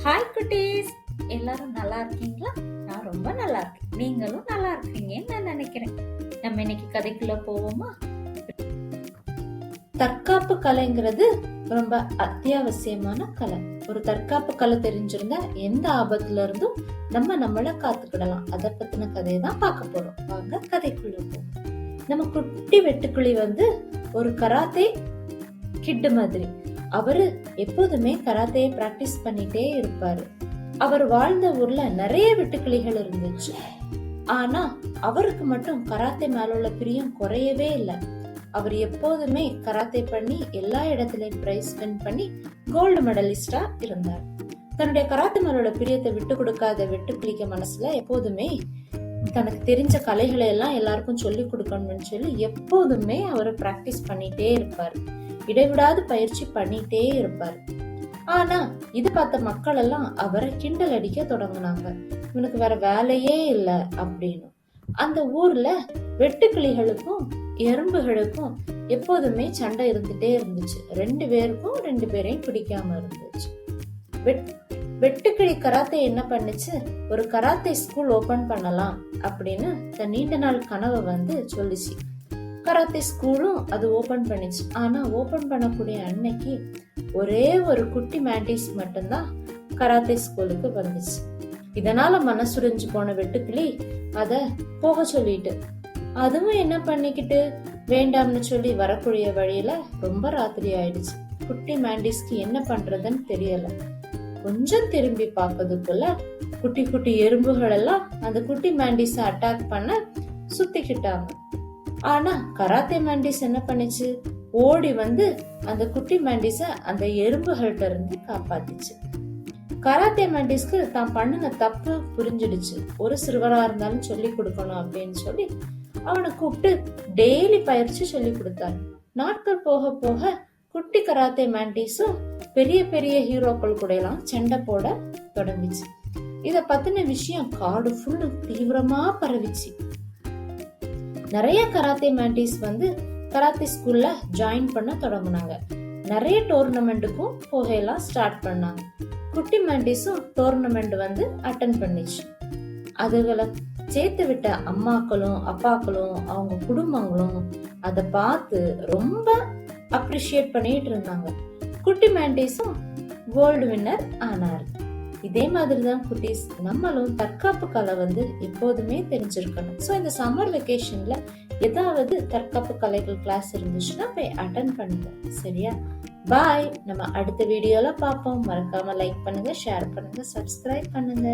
Hi குட்டீஸ், எல்லாரும் நல்லா இருக்கீங்களா? நான் ரொம்ப நல்லா இருக்கேன். நீங்களும் நல்லா இருக்கீங்கன்னு நான் நினைக்கிறேன். நம்ம இன்னைக்கு கதைக்குள்ள போவோமா? தற்காப்பு கலைங்கிறது ரொம்ப அத்தியாவசியமான கலை. ஒரு தற்காப்பு கலை தெரிஞ்சிருந்தா எந்த ஆபத்துல இருந்தும் நம்மள காத்துக்கிடலாம். அதை பத்தின கதையை தான் பார்க்க போறோம். வாங்க கதைக்குள்ள போவோம். நம்ம குட்டி வெட்டுக்கிளி ஒரு கராத்தே கிட்டு மாதிரி. அவரு எப்போதுமே கராத்தையை பிராக்டிஸ் பண்ணிட்டே இருப்பாரு. அவர் வாழ்ந்த ஊர்ல நிறைய வெட்டுக்கிளிகள் இருந்துச்சு. ஆனா அவருக்கு மட்டும் கராத்தே மேல உள்ள பிரியம் குறையவே இல்லை. அவர் எப்போதுமே கராத்தே பண்ணி எல்லா இடத்துலயும் பிரைஸ் வின் பண்ணி கோல்டு மெடலிஸ்டா இருந்தார். தன்னுடைய கராத்தே மேல உள்ள பிரியத்தை விட்டு கொடுக்காத வெட்டுக்கிளிக்க மனசுல எப்போதுமே தனக்கு தெரிஞ்ச கலைகளை எல்லாம் எல்லாருக்கும் சொல்லி கொடுக்கணும்னு சொல்லி எப்போதுமே அவர் பிராக்டிஸ் பண்ணிட்டே இருப்பாரு. இடைவிடாது பயிற்சி பண்ணிட்டே இருப்பாரு. ஆனா இது பார்த்த மக்கள் எல்லாம் அவரை கிண்டல் அடிக்க தொடங்கினாங்க. இவனுக்கு வேற வேலையே இல்ல அப்படின்னு. அந்த ஊர்ல வெட்டுக்கிளிகளுக்கும் எறும்புகளுக்கும் எப்போதுமே சண்டை இருந்துட்டே இருந்துச்சு. ரெண்டு பேரையும் பிடிக்காம இருந்துச்சு. வெட்டுக்கிளி கராத்தே என்ன பண்ணுச்சு, ஒரு கராத்தே ஸ்கூல் ஓபன் பண்ணலாம் அப்படின்னு தன் நீண்ட நாள் கனவை சொல்லிச்சு. கராத்தே ஸ்கூலும் அது ஓபன் பண்ணிச்சு. ஆனா ஓபன் பண்ணக்கூடிய அன்னைக்கு ஒரே ஒரு குட்டி மேண்டிஸ் மட்டும்தான் கராத்தே ஸ்கூலுக்கு வந்துச்சு. இதனால மனசுடைஞ்சு போன வெட்டுக்கிளி அத போக சொல்லிட்டு, அதுவும் என்ன பண்ணிக்கிட்டு வேண்டாம்னு சொல்லி வரக்கூடிய வழியில ரொம்ப ராத்திரி ஆயிடுச்சு. குட்டி மேண்டிஸ்க்கு என்ன பண்றதுன்னு தெரியல. கொஞ்சம் திரும்பி பார்க்கறதுக்குள்ள குட்டி குட்டி எறும்புகள் எல்லாம் அந்த குட்டி மேண்டிஸ அட்டாக் பண்ண சுத்திக்கிட்டாங்க. ஆனா கராத்தே மேண்டிஸ் என்ன பண்ணிச்சு, ஓடி அந்த குட்டி மேண்டிஸ அந்த எறும்புகள்கிட்ட இருந்து காப்பாத்திச்சு. கராத்தே மேண்டிஸ்க்கு தான் பண்ணின தப்பு புரிஞ்சிடுச்சு. ஒரு சிறுவரா இருந்தாலும் சொல்லி கொடுக்கணும் அப்படின்னு சொல்லி அவனை கூப்பிட்டு டெய்லி பயிற்சி சொல்லி கொடுத்தாரு. நாட்கள் போக போக குட்டி கராத்தே மேண்டிஸும் பெரிய பெரிய ஹீரோக்கள் கூட எல்லாம் சண்டை போட தொடங்கிச்சு. இத பத்தின விஷயம் காடு ஃபுல்லு தீவிரமா பரவிச்சு. நிறைய கராத்தே மேண்டிஸ் கராத்தே ஸ்கூல்ல ஜாயின் பண்ண தொடங்கினாங்க. நிறைய டோர்னமெண்ட்டுக்கும் போகையெல்லாம் ஸ்டார்ட் பண்ணாங்க. குட்டி மேண்டிஸும் டோர்னமெண்ட் அட்டன் பண்ணிச்சு. அதுகளை சேர்த்து விட்ட அம்மாக்களும் அப்பாக்களும் அவங்க குடும்பங்களும் அதை பார்த்து ரொம்ப அப்ரிஷியேட் பண்ணிட்டு இருந்தாங்க. குட்டி மேண்டிஸும் கோல்டு வின்னர் ஆனாரு. இதே மாதிரிதான் குட்டீஸ், நம்மளும் தற்காப்பு கலை எப்போதுமே தெரிஞ்சிருக்கணும். ஸோ இந்த சம்மர் வெக்கேஷன்ல ஏதாவது தற்காப்பு கலைகள் கிளாஸ் இருந்துச்சுன்னா போய் அட்டன் பண்ணுங்க. சரியா? பாய். நம்ம அடுத்த வீடியோல பார்ப்போம். மறக்காம லைக் பண்ணுங்க, ஷேர் பண்ணுங்க, சப்ஸ்கிரைப் பண்ணுங்க.